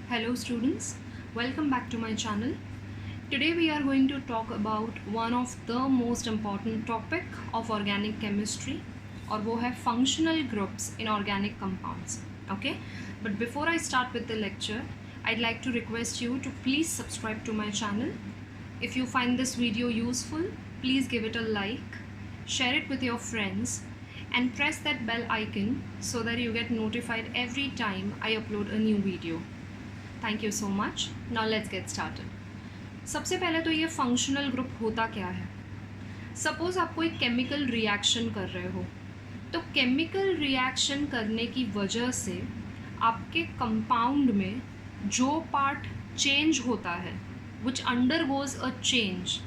Hello students, welcome back to my channel. Today we are going to talk about one of the most important topic of organic chemistry और वो है functional groups in organic compounds. Okay, but before I start with the lecture, I'd like to request you to please subscribe to my channel. If you find this video useful, please give it a like, share it with your friends and press that bell icon so that you get notified every time I upload a new video. Thank you so much. Now let's get started. सबसे पहले तो ये functional group होता क्या है. Suppose आप कोई chemical reaction कर रहे हो, तो केमिकल रिएक्शन करने की वजह से आपके कंपाउंड में जो पार्ट चेंज होता है which undergoes a change,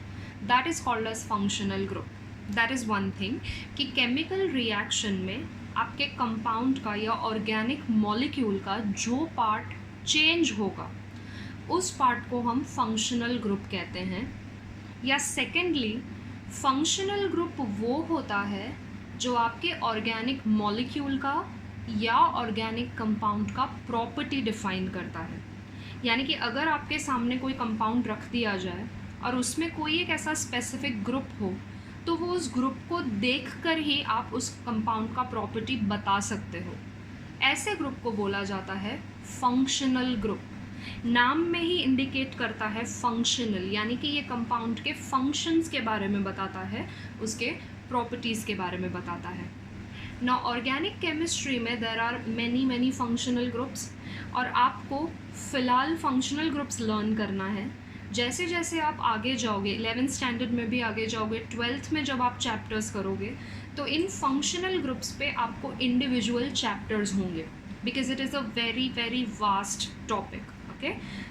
that is called as functional group. That is one thing कि केमिकल रिएक्शन में आपके कंपाउंड का या ऑर्गेनिक मॉलिक्यूल का जो पार्ट चेंज होगा उस पार्ट को हम फंक्शनल ग्रुप कहते हैं. या सेकेंडली, फंक्शनल ग्रुप वो होता है जो आपके ऑर्गेनिक मॉलिक्यूल का या ऑर्गेनिक कंपाउंड का प्रॉपर्टी डिफाइन करता है. यानी कि अगर आपके सामने कोई कंपाउंड रख दिया जाए और उसमें कोई एक ऐसा स्पेसिफिक ग्रुप हो, तो वो उस ग्रुप को देखकर ही आप उस कंपाउंड का प्रॉपर्टी बता सकते हो. ऐसे ग्रुप को बोला जाता है फंक्शनल ग्रुप. नाम में ही इंडिकेट करता है फंक्शनल, यानी कि ये कंपाउंड के फंक्शंस के बारे में बताता है, उसके प्रॉपर्टीज़ के बारे में बताता है. ना ऑर्गेनिक केमिस्ट्री में there are many functional groups और आपको फ़िलहाल फंक्शनल ग्रुप्स लर्न करना है. जैसे जैसे आप आगे जाओगे, 11th स्टैंडर्ड में भी आगे जाओगे, 12th में जब आप चैप्टर्स करोगे, तो इन फंक्शनल ग्रुप्स पे आपको इंडिविजुअल चैप्टर्स होंगे because it is a very vast topic. Okay,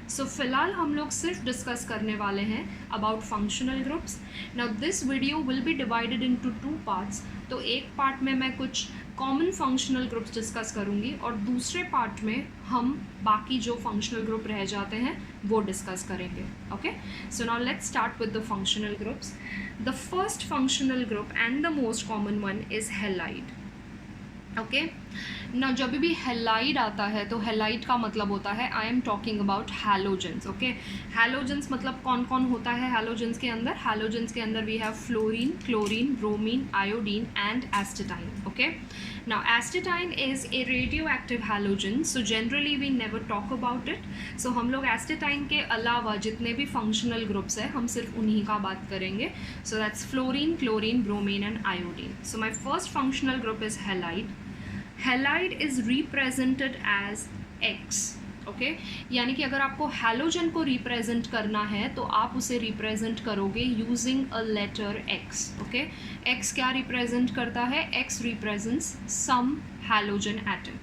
so फिलहाल हम लोग सिर्फ डिस्कस करने वाले हैं about functional groups. Now this video will be divided into 2 parts. तो एक पार्ट में मैं कुछ कॉमन फंक्शनल ग्रुप्स डिस्कस करूँगी और दूसरे पार्ट में हम बाकी जो फंक्शनल ग्रुप रह जाते हैं वो डिस्कस करेंगे. Okay, so now let's start with the functional groups. The first functional group and the most common one is halide. Okay, ना जब भी हैलाइड आता है तो हैलाइड का मतलब होता है I am talking about halogens. Okay, halogens मतलब कौन कौन होता है हैलोजेंस के अंदर. हैलोजेंस के अंदर we have fluorine, chlorine, bromine, iodine and astatine. Okay, now astatine is a radioactive halogen, so generally we never talk about it. So हम लोग एस्टेटाइन के अलावा जितने भी फंक्शनल ग्रुप्स हैं हम सिर्फ उन्हीं का बात करेंगे. So that's fluorine, chlorine, bromine and iodine. So my first functional group is halide. Halide is represented as X. Okay, यानी कि अगर आपको हैलोजन को रिप्रेजेंट करना है तो आप उसे रिप्रेजेंट करोगे using a letter X. Okay, X क्या रिप्रेजेंट करता है? X represents some halogen atom.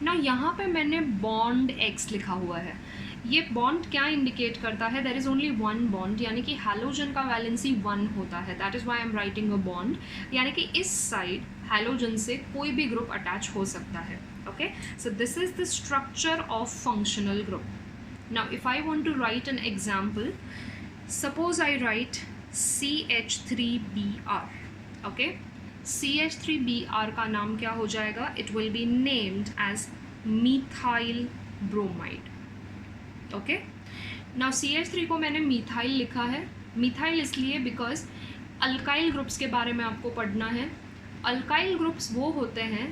ना यहाँ पे मैंने बॉन्ड X लिखा हुआ है. ये बॉन्ड क्या इंडिकेट करता है? There is only one bond, यानी कि हैलोजन का वैलेंसी 1 होता है. That is why I am writing a bond, यानी कि इस साइड हैलोजन से कोई भी ग्रुप अटैच हो सकता है. Okay, so this is the structure of functional group. Now if I want to write an example, suppose I write CH3Br. Okay, CH3Br का नाम क्या हो जाएगा? It will be named as methyl bromide. Okay, now CH3 को मैंने methyl लिखा है. Methyl इसलिए बिकॉज अल्काइल ग्रुप्स के बारे में आपको पढ़ना है. अल्काइल ग्रुप्स वो होते हैं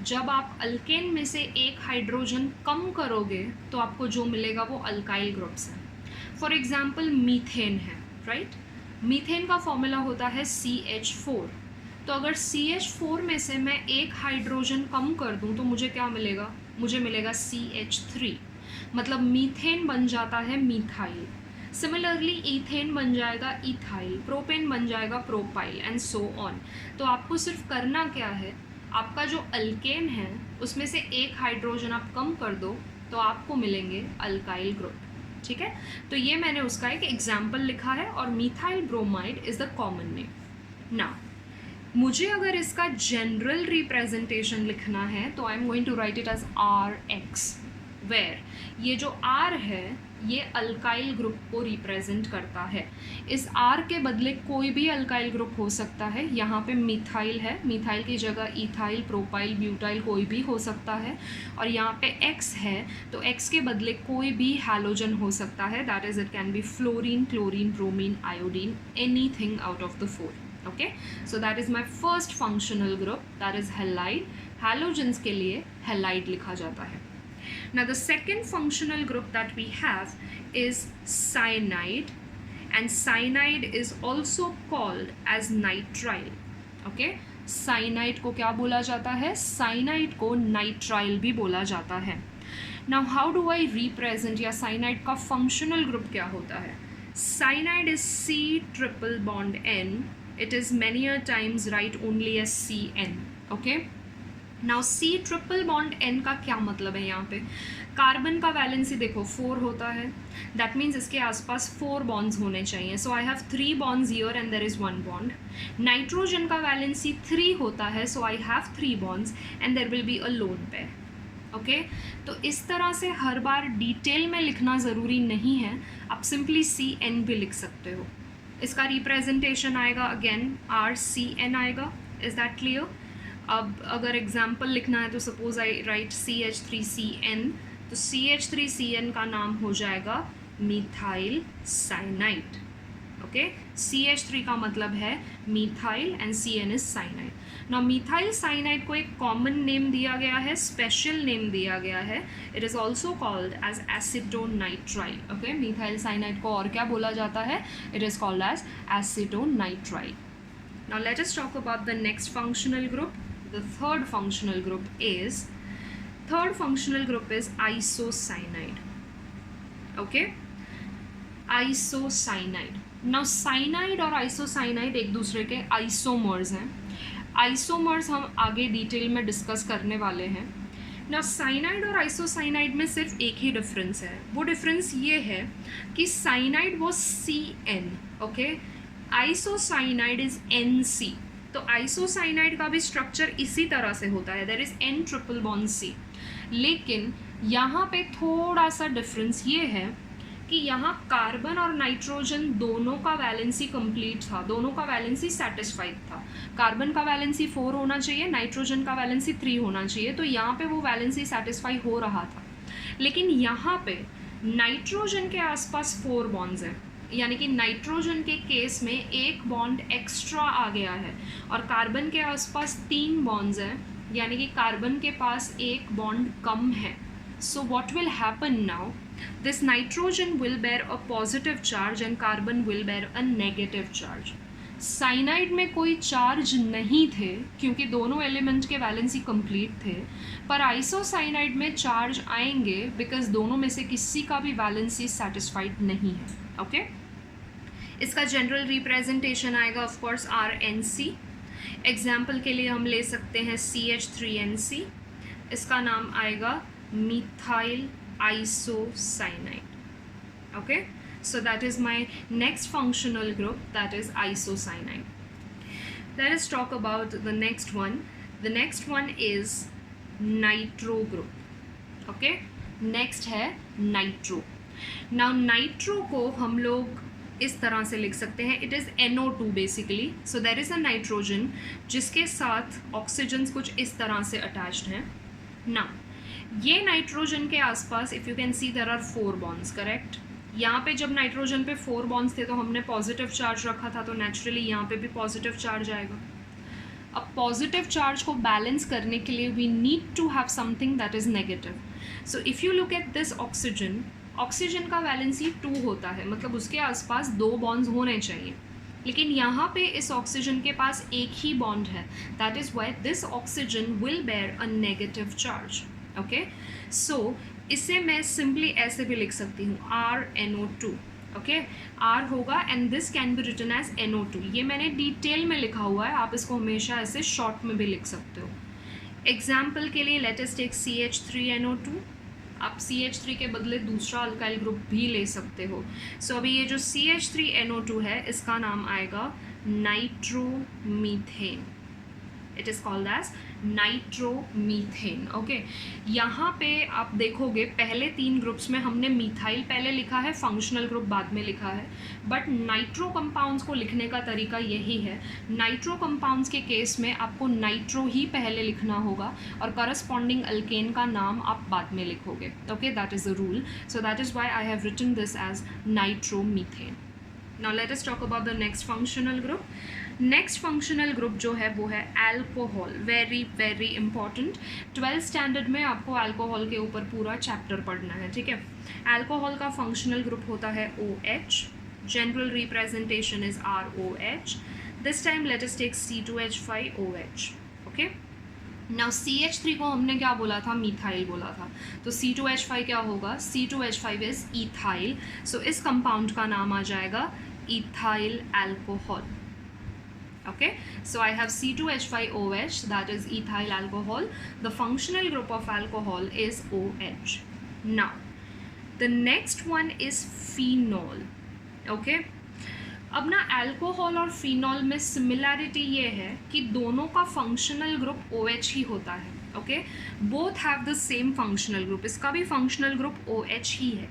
जब आप अल्केन में से एक हाइड्रोजन कम करोगे तो आपको जो मिलेगा वो अल्काइल ग्रुप्स हैं. फॉर एग्जाम्पल मीथेन है, राइट. मीथेन का फॉर्मूला होता है CH4. तो अगर CH4 में से मैं एक हाइड्रोजन कम कर दूं तो मुझे क्या मिलेगा? मुझे मिलेगा CH3. मतलब मीथेन बन जाता है मिथाइल. सिमिलरली ईथेन बन जाएगा इथाइल, प्रोपेन बन जाएगा प्रोपाइल एंड सो ऑन. तो आपको सिर्फ करना क्या है, आपका जो अल्केन है उसमें से एक हाइड्रोजन आप कम कर दो तो आपको मिलेंगे अल्काइल ग्रुप. ठीक है, तो ये मैंने उसका एक एग्जाम्पल लिखा है और methyl bromide is the common name. Now मुझे अगर इसका जनरल रिप्रेजेंटेशन लिखना है तो I am going to write it as RX, where ये जो R है ये अल्काइल ग्रुप को रिप्रेजेंट करता है। इस R के बदले कोई भी अल्काइल ग्रुप हो सकता है। यहाँ पे मिथाइल है, मिथाइल की जगह इथाइल, प्रोपाइल, ब्यूटाइल कोई भी हो सकता है। और यहाँ पे X है तो X के बदले कोई भी हैलोजन हो सकता है, that is it can be fluorine, chlorine, bromine, iodine, anything out of the four. Okay, so that is my first functional group, that is halide. Halogens के लिए हैलाइड लिखा जाता है। Now the second functional group that we have is cyanide, and cyanide is also called as nitrile. Okay, cyanide को क्या बोला जाता है? cyanide को nitrile भी बोला जाता है। Now how do I represent, या cyanide का functional group क्या होता है? Cyanide is C triple bond N. It is many a times write only as CN. Okay. Now C triple bond N का क्या मतलब है? यहाँ पे कार्बन का वैलेंसी देखो 4 होता है, दैट मीन्स इसके आसपास 4 बॉन्ड्स होने चाहिए। So I have 3 bonds here and there is 1 bond. Nitrogen का वैलेंसी 3 होता है, so I have 3 bonds and there will be a lone pair. Okay, तो इस तरह से हर बार डिटेल में लिखना ज़रूरी नहीं है, आप सिंपली CN भी लिख सकते हो। इसका रिप्रेजेंटेशन आएगा अगेन RCN आएगा। Is that clear? अब अगर एग्जाम्पल लिखना है तो सपोज आई राइट CH3CN, तो CH3CN का नाम हो जाएगा मिथाइल साइनाइड। ओके, CH3 का मतलब है methyl and CN is cyanide. Now methyl cyanide को एक कॉमन नेम दिया गया है, स्पेशल नेम दिया गया है, it is also called as acetonitrile. Okay, methyl cyanide को और क्या बोला जाता है? It is called as acetonitrile. Now let us talk about the next functional group. The third functional group is isocyanide. Okay, isocyanide. Now cyanide और isocyanide एक दूसरे के आइसोमर्स हैं। आइसोमर्स हम आगे डिटेल में डिस्कस करने वाले हैं। ना साइनाइड और आइसोसाइनाइड में सिर्फ एक ही डिफरेंस है, वो डिफरेंस ये है कि साइनाइड वो CN, okay, isocyanide is NC। तो आइसोसाइनाइड का भी स्ट्रक्चर इसी तरह से होता है, there is N triple bond C। लेकिन यहाँ पे थोड़ा सा डिफरेंस ये है कि यहाँ कार्बन और नाइट्रोजन दोनों का वैलेंसी कंप्लीट था, दोनों का वैलेंसी सेटिस्फाइड था। कार्बन का वैलेंसी 4 होना चाहिए, नाइट्रोजन का वैलेंसी 3 होना चाहिए, तो यहाँ पे वो वैलेंसी सेटिस्फाई हो रहा था। लेकिन यहाँ पे नाइट्रोजन के आसपास 4 बॉन्ड्स हैं, यानी कि नाइट्रोजन के केस में एक बॉन्ड एक्स्ट्रा आ गया है, और कार्बन के आसपास 3 बॉन्ड्स हैं, यानी कि कार्बन के पास एक बॉन्ड कम है। So what will happen now, this nitrogen will bear a positive charge and carbon will bear a negative charge. Cyanide में कोई चार्ज नहीं थे क्योंकि दोनों एलिमेंट के वैलेंसी कंप्लीट थे, पर आइसोसाइनाइड में चार्ज आएंगे बिकॉज दोनों में से किसी का भी वैलेंसी सेटिस्फाइड नहीं है। ओके, इसका जनरल रिप्रेजेंटेशन आएगा ऑफ कोर्स RNC। एग्जाम्पल के लिए हम ले सकते हैं CH3NC, इसका नाम आएगा methyl isocyanide. Okay, so that is my next functional group, that is isocyanide. Let us talk about the next one. The next one is nitro group. Okay, next है nitro. Now nitro को हम लोग इस तरह से लिख सकते हैं, it is NO2 basically. So there is a nitrogen जिसके साथ ऑक्सीजन्स कुछ इस तरह से अटैच्ड हैं। Now ये नाइट्रोजन के आसपास if you can see there are 4 bonds, correct. यहाँ पे जब नाइट्रोजन पे 4 बॉन्ड्स थे तो हमने पॉजिटिव चार्ज रखा था, तो नेचुरली यहाँ पे भी पॉजिटिव चार्ज आएगा। अब पॉजिटिव चार्ज को बैलेंस करने के लिए we need to have something that is negative. So if you look at this oxygen, oxygen का वैलेंसी 2 होता है, मतलब उसके आसपास 2 बॉन्ड्स होने चाहिए, लेकिन यहाँ पे इस ऑक्सीजन के पास एक ही बॉन्ड है, that is why this oxygen will bear a negative charge. Okay, so इसे मैं सिंपली ऐसे भी लिख सकती हूँ RNO2। ओके, R होगा and this can be written as NO2। ये मैंने डिटेल में लिखा हुआ है, आप इसको हमेशा ऐसे शॉर्ट में भी लिख सकते हो। एग्जाम्पल के लिए लेट अस टेक CH3NO2, आप CH3 के बदले दूसरा अल्काइल ग्रुप भी ले सकते हो। सो अभी ये जो CH3NO2 है इसका नाम आएगा nitromethane. It is called as nitromethane. Okay, यहाँ पे आप देखोगे पहले 3 ग्रुप्स में हमने मिथाइल पहले लिखा है, फंक्शनल ग्रुप बाद में लिखा है, बट नाइट्रो कंपाउंड्स को लिखने का तरीका यही है. नाइट्रो कंपाउंड्स के केस में आपको नाइट्रो ही पहले लिखना होगा और करस्पॉन्डिंग अल्केन का नाम आप बाद में लिखोगे. Okay, that is the rule. So that is why I have written this as nitromethane. Now let us talk about the next functional group. Next functional group जो है वो है alcohol. Very very important. 12th standard में आपको alcohol के ऊपर पूरा chapter पढ़ना है, ठीक है. अल्कोहल का फंक्शनल ग्रुप होता है OH. General representation is ROH. This time let us take C2H5OH. Okay, now CH3 को हमने क्या बोला था, मिथाइल बोला था, तो C2H5 क्या होगा, C2H5 इज इथाइल. सो इस कंपाउंड का नाम आ जाएगा ethyl alcohol. Okay, so I have C2H5OH, that is ethyl alcohol. The functional group of alcohol is OH. Now the next one is phenol. Okay, अब ना अल्कोहल और फिनॉल में similarity ये है कि दोनों का फंक्शनल ग्रुप OH ही होता है. Okay, both have the same functional group. इसका भी फंक्शनल ग्रुप OH ही है.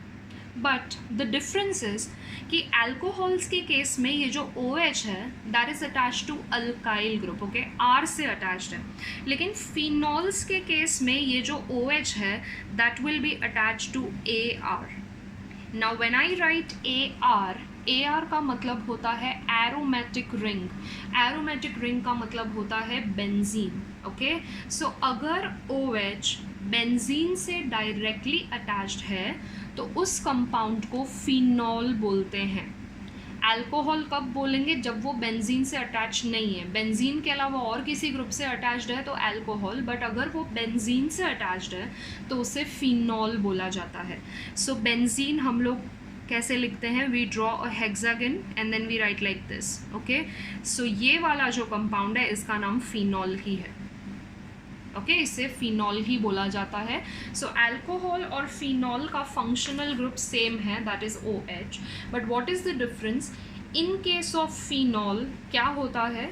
बट द डिफरेंस इज कि अल्कोहल्स के केस में ये जो OH है that is attach to alkyl group. Okay, R से अटैच्ड है. लेकिन फिनॉल्स के केस में ये जो OH है that will be attach to AR. Now when I write AR का मतलब होता है एरोमेटिक रिंग. एरोमेटिक रिंग का मतलब होता है बेंजीन. ओके, सो अगर OH बेंजीन से डायरेक्टली अटैच्ड है तो उस कंपाउंड को फिनॉल बोलते हैं. अल्कोहल कब बोलेंगे, जब वो बेंजीन से अटैच नहीं है. बेंजीन के अलावा और किसी ग्रुप से अटैच्ड है तो अल्कोहल, बट अगर वो बेंजीन से अटैच्ड है तो उसे फिनॉल बोला जाता है. सो बेंजीन हम लोग कैसे लिखते हैं, we draw a hexagon and then we write like this. Okay, so ये वाला जो कंपाउंड है इसका नाम फिनॉल ही है. ओके, इसे फिनॉल ही बोला जाता है. सो अल्कोहल और फिनॉल का फंक्शनल ग्रुप सेम है, that is OH. But what is the difference, in case of phenol क्या होता है,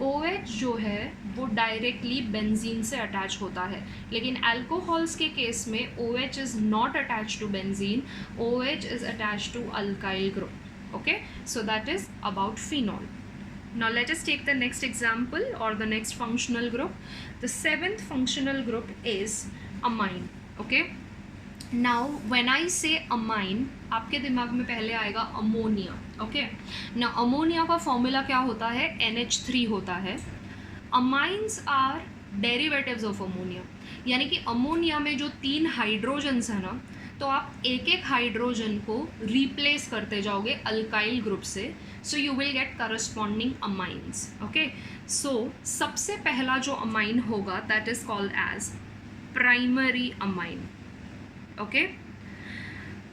OH जो है वो डायरेक्टली बेंजीन से अटैच होता है. लेकिन अल्कोहल्स के केस में OH is not attach to benzene, OH is attach to alkyl group. Okay, so that is about phenol. Now let us take the next example or the next functional group. The 7th functional group is amine. Okay, now when I say amine आपके दिमाग में पहले आएगा ammonia. Okay, now ammonia का formula क्या होता है, NH3 होता है. Amines are derivatives of ammonia, यानी कि अमोनिया में जो 3 हाइड्रोजन्स है ना, तो आप एक एक हाइड्रोजन को रिप्लेस करते जाओगे अल्काइल ग्रुप से. So you will get corresponding amines. Okay, so सबसे पहला जो अमाइन होगा that is called as primary amine. Okay,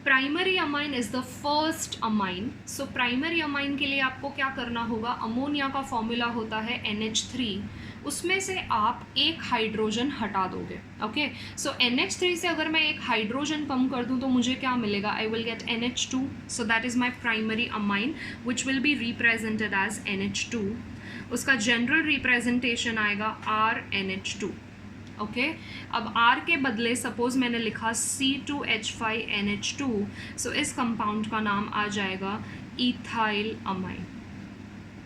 primary amine is the first amine. So primary amine के लिए आपको क्या करना होगा, अमोनिया का फॉर्मूला होता है NH3, उसमें से आप एक हाइड्रोजन हटा दोगे. ओके, सो NH3 से अगर मैं एक हाइड्रोजन कम कर दूं तो मुझे क्या मिलेगा, I will get NH2. So that is my primary amine which will be represented as NH2. उसका जनरल रिप्रेजेंटेशन आएगा RNH2. ओके, अब R के बदले सपोज मैंने लिखा C2H5NH2, सो इस कंपाउंड का नाम आ जाएगा इथाइल अमाइन.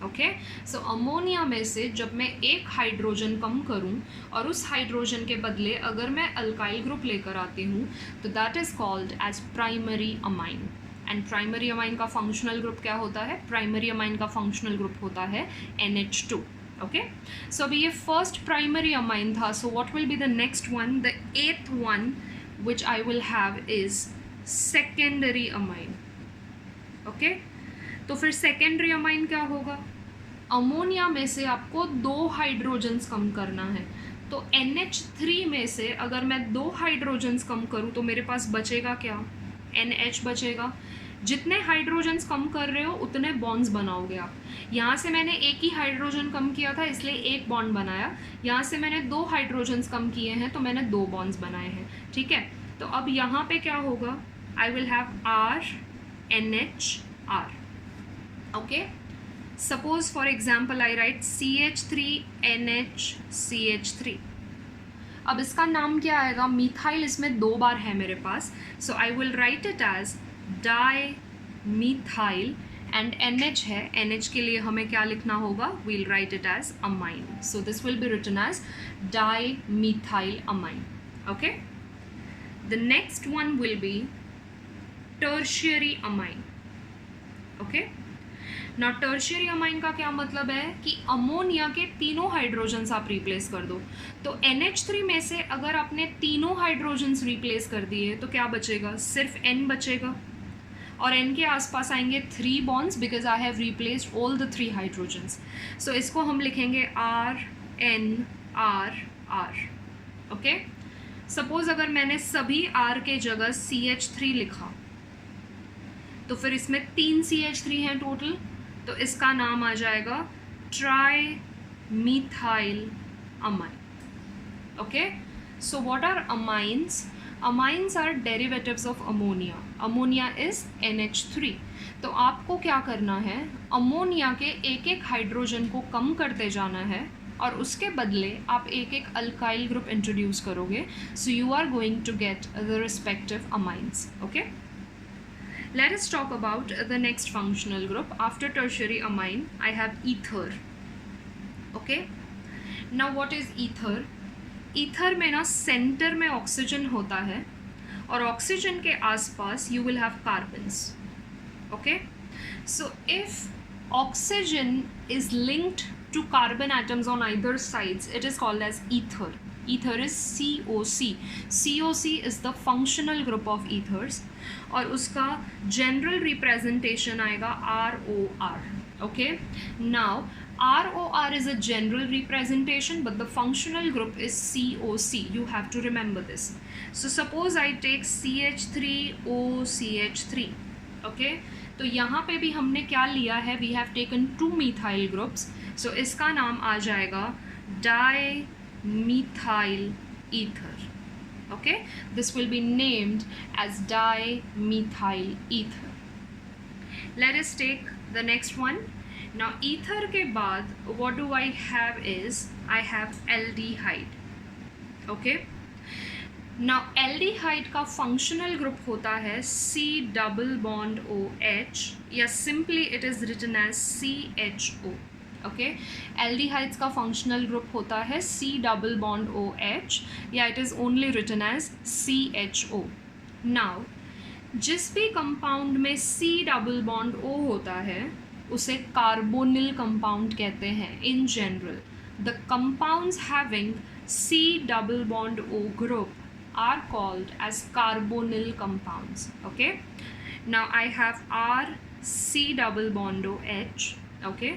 ओके, सो अमोनिया में से जब मैं एक हाइड्रोजन कम करूं और उस हाइड्रोजन के बदले अगर मैं अल्काइल ग्रुप लेकर आती हूं तो that is called as primary amine. And primary amine का फंक्शनल ग्रुप क्या होता है, प्राइमरी अमाइन का फंक्शनल ग्रुप होता है NH2. ओके, सो अभी ये फर्स्ट प्राइमरी अमाइन था. So what will be the next one, the 8th one which I will have is secondary amine. Okay, तो फिर सेकेंडरी अमाइन क्या होगा, अमोनिया में से आपको 2 हाइड्रोजन्स कम करना है. तो NH3 में से अगर मैं 2 हाइड्रोजन्स कम करूं तो मेरे पास बचेगा क्या, NH बचेगा. जितने हाइड्रोजन्स कम कर रहे हो उतने बॉन्ड्स बनाओगे आप. यहाँ से मैंने एक ही हाइड्रोजन कम किया था इसलिए एक बॉन्ड बनाया. यहाँ से मैंने 2 हाइड्रोजन्स कम किए हैं तो मैंने 2 बॉन्ड्स बनाए हैं. ठीक है, तो अब यहाँ पे क्या होगा, आई will have RNHR. Okay, Suppose for example I write CH3NHCH3. अब इसका नाम क्या आएगा? मिथाइल इसमें 2 बार है मेरे पास, so I will write it as dimethyl and NH है, NH के लिए हमें क्या लिखना होगा? We'll write it as amine, so this will be written as dimethyl amine. Okay, the next one will be tertiary amine. Okay, ना tertiary amine का क्या मतलब है कि अमोनिया के तीनों हाइड्रोजन्स आप रिप्लेस कर दो. तो NH3 में से अगर आपने तीनों हाइड्रोजन्स रिप्लेस कर दिए तो क्या बचेगा? सिर्फ N बचेगा, और N के आसपास आएंगे 3 bonds because I have replaced all the 3 hydrogens. सो इसको हम लिखेंगे RNR. ओके, सपोज अगर मैंने सभी R के जगह CH3 लिखा तो फिर इसमें 3 CH3 हैं टोटल, तो इसका नाम आ जाएगा trimethyl amine. Okay, so what are amines? Amines are derivatives of ammonia. Ammonia is NH3. तो आपको क्या करना है? अमोनिया के एक एक हाइड्रोजन को कम करते जाना है और उसके बदले आप एक एक अल्काइल ग्रुप इंट्रोड्यूस करोगे. So you are going to get the respective amines. Okay, let us talk about the next functional group. After tertiary amine I have ether. Okay, now what is ether? ether में ना centre में oxygen होता है और oxygen के आसपास you will have carbons. Okay, so if oxygen is linked to carbon atoms on either sides, it is called as ether. Ether is COC. COC is the functional group of ethers और उसका general representation आएगा ROR. Okay, now ROR is a general representation but the functional group is COC. You have to remember this. So suppose I take CH3OCH3. Okay, तो यहाँ पे भी हमने क्या लिया है? We have taken 2 methyl groups. So इसका नाम आ जाएगा dimethyl ether. Okay, this will be named as dimethyl ether. Let us take the next one. Now ether के बाद what do I have is I have aldehyde. Okay, now aldehyde का functional group होता है C double bond OH या simply it is written as CHO. Okay, aldehydes का functional group होता है C double bond OH या it is only written as CHO. नाउ जिस भी कंपाउंड में C डबल बॉन्ड O होता है उसे कार्बोनिल कंपाउंड कहते हैं. In general the compounds having C double bond O group are called as carbonyl compounds. Okay, now I have R C double bond OH. Okay,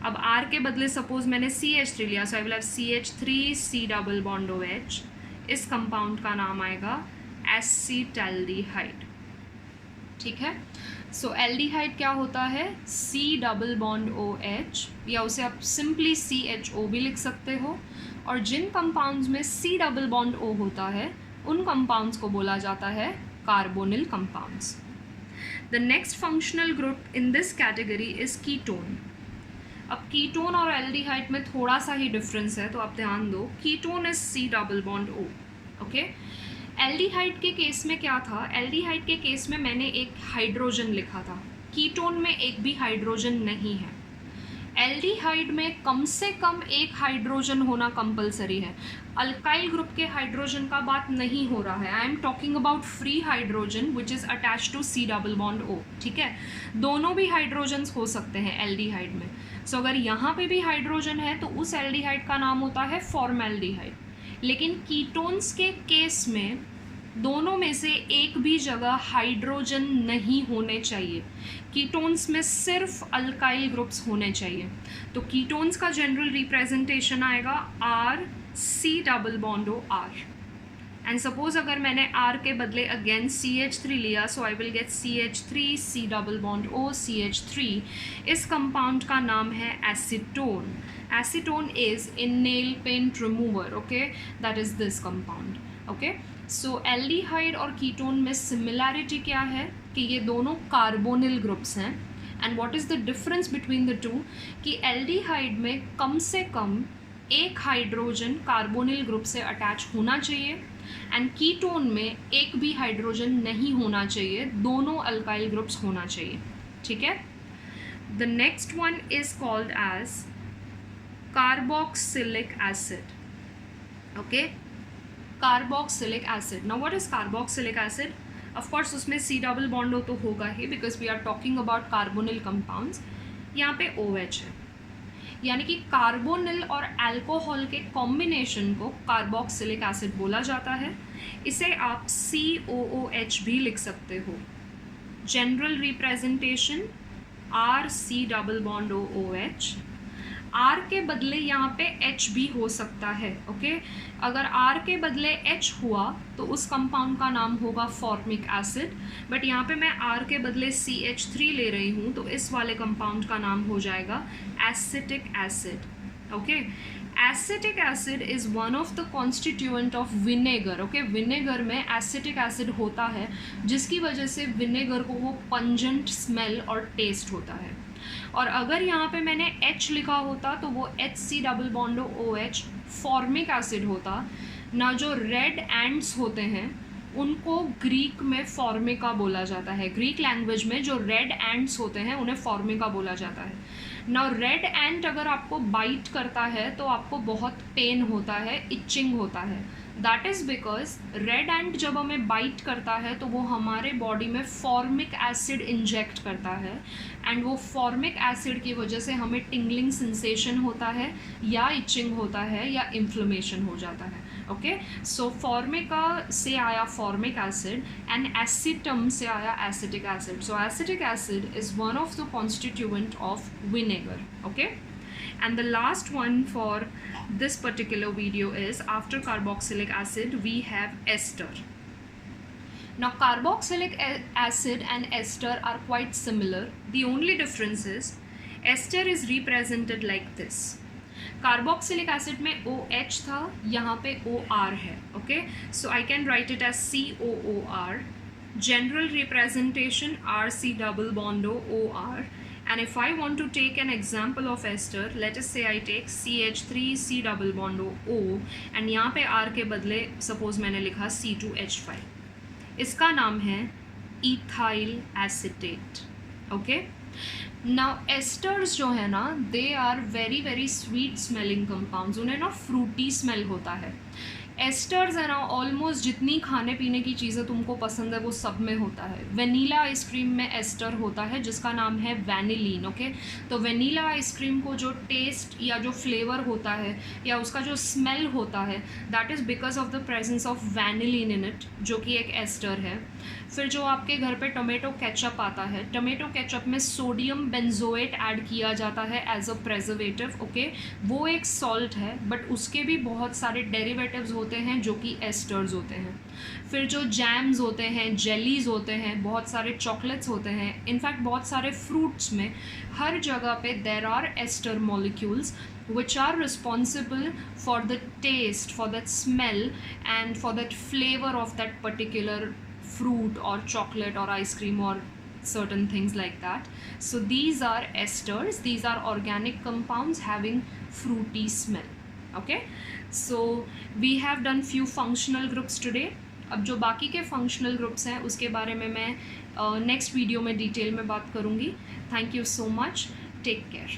अब R के बदले suppose मैंने CH3 लिया, so I will have CH3 C double bond OH. इस compound का नाम आएगा एसिटैल्डिहाइड. ठीक है, सो एल्डिहाइड क्या होता है? C डबल बॉन्ड OH या उसे आप सिंपली CHO भी लिख सकते हो. और जिन कंपाउंड्स में C डबल बॉन्ड O होता है उन कंपाउंड्स को बोला जाता है carbonyl compounds. The next functional group in this category is ketone. अब कीटोन और एल्डिहाइड में थोड़ा सा ही डिफरेंस है तो आप ध्यान दो. Ketone is C double bond O. Okay, aldehyde के केस में क्या था? एल्डिहाइड के केस में मैंने एक हाइड्रोजन लिखा था, कीटोन में एक भी हाइड्रोजन नहीं है. एल्डिहाइड में कम से कम एक हाइड्रोजन होना कंपलसरी है. अल्काइल ग्रुप के हाइड्रोजन का बात नहीं हो रहा है. I am talking about free hydrogen which is attach to C double bond O. ठीक है, दोनों भी हाइड्रोजन्स हो सकते हैं एल्डिहाइड में. सो अगर यहाँ पे भी हाइड्रोजन है तो उस एल्डिहाइड का नाम होता है फॉर्मेल्डिहाइड. लेकिन कीटोन्स के केस में दोनों में से एक भी जगह हाइड्रोजन नहीं होने चाहिए. कीटोन्स में सिर्फ अल्काइल ग्रुप्स होने चाहिए. तो कीटोन्स का जनरल रिप्रेजेंटेशन आएगा R C double bond O R. And suppose अगर मैंने R के बदले अगेन CH3 लिया, so I will get CH3 C double bond O CH3. इस कंपाउंड का नाम है acetone. Acetone is in nail paint remover. Okay, that is this compound. Okay, so aldehyde और कीटोन में सिमिलैरिटी क्या है कि ये दोनों कार्बोनिल ग्रुप्स हैं and what is the difference between the two कि एल्डिहाइड में कम से कम एक हाइड्रोजन कार्बोनिल ग्रुप से अटैच होना चाहिए एंड कीटोन में एक भी हाइड्रोजन नहीं होना चाहिए, दोनों अल्काइल ग्रुप्स होना चाहिए. ठीक है. The next one is called as carboxylic acid. Okay, carboxylic acid. Now what is carboxylic acid? Of course उसमें C डबल बॉन्ड तो होगा ही because we are talking about carbonyl compounds. यहाँ पे OH है, यानी कि कार्बोनिल और अल्कोहल के कॉम्बिनेशन को कार्बोक्सिलिक एसिड बोला जाता है. इसे आप COOH भी लिख सकते हो. General representation RC double bond OH. R के बदले यहाँ पे H भी हो सकता है. ओके, अगर R के बदले H हुआ तो उस कंपाउंड का नाम होगा फॉर्मिक एसिड, बट यहाँ पे मैं R के बदले CH3 ले रही हूँ तो इस वाले कंपाउंड का नाम हो जाएगा acetic acid. Okay, acetic acid is one of the constituent of vinegar. Okay, vinegar में एसिटिक एसिड होता है जिसकी वजह से विनेगर को वो पंजेंट स्मेल और टेस्ट होता है. और अगर यहाँ पे मैंने H लिखा होता तो वो HC double bond OH formic acid होता ना. जो रेड एंट्स होते हैं उनको ग्रीक में फॉर्मिका बोला जाता है. ग्रीक लैंग्वेज में जो रेड एंट्स होते हैं उन्हें फॉर्मिका बोला जाता है. ना रेड एंट अगर आपको बाइट करता है तो आपको बहुत पेन होता है, इचिंग होता है. दैट इज़ बिकॉज रेड एंट जब हमें बाइट करता है तो वो हमारे बॉडी में फॉर्मिक एसिड इंजेक्ट करता है एंड वो फॉर्मिक एसिड की वजह से हमें टिंगलिंग सेंसेशन होता है या इचिंग होता है या इन्फ्लेमेशन हो जाता है. ओके, सो फॉर्मिका से आया फॉर्मिक एसिड एंड एसिटम से आया acetic acid. So acetic acid is one of the constituent of vinegar. Okay, and the last one for this particular video is after carboxylic acid we have ester. Now carboxylic acid and ester are quite similar. The only difference is ester is represented like this. Carboxylic acid में OH था, यहाँ पे OR है. Okay, so I can write it as COOR. General representation RC double bond OR. And if I want to take an example of ester, let us say I take CH3 C double bond O and यहाँ पे R के बदले suppose मैंने लिखा C2H5. इसका नाम है ethyl acetate. Okay? Now esters जो है ना, they are very very sweet smelling compounds. उन्हें ना fruity smell होता है. एस्टर्स है ना ऑलमोस्ट जितनी खाने पीने की चीज़ें तुमको पसंद है वो सब में होता है. वनीला आइसक्रीम में एस्टर होता है जिसका नाम है वैनिलीन. ओके, तो वनीला आइसक्रीम को जो टेस्ट या जो फ्लेवर होता है या उसका जो स्मेल होता है that is because of the presence of vanillin in it, जो कि एक एस्टर है. फिर जो आपके घर पे टोमेटो केचप आता है, टोमेटो केचप में सोडियम बेंजोएट ऐड किया जाता है एज अ प्रेजर्वेटिव. ओके, वो एक सॉल्ट है बट उसके भी बहुत सारे डेरिवेटिव्स होते हैं जो कि एस्टर्स होते हैं. फिर जो जैम्स होते हैं, जेलीज होते हैं, बहुत सारे चॉकलेट्स होते हैं, इनफैक्ट बहुत सारे फ्रूट्स में हर जगह पे देर आर ester molecules which are responsible for the taste, for that smell and for that flavor of that particular fruit or chocolate or ice cream or certain things like that. So these are esters. These are organic compounds having fruity smell. Okay, so we have done few functional groups today. अब जो बाकी के functional groups हैं उसके बारे में मैं next video में detail में बात करूँगी. Thank you so much. Take care.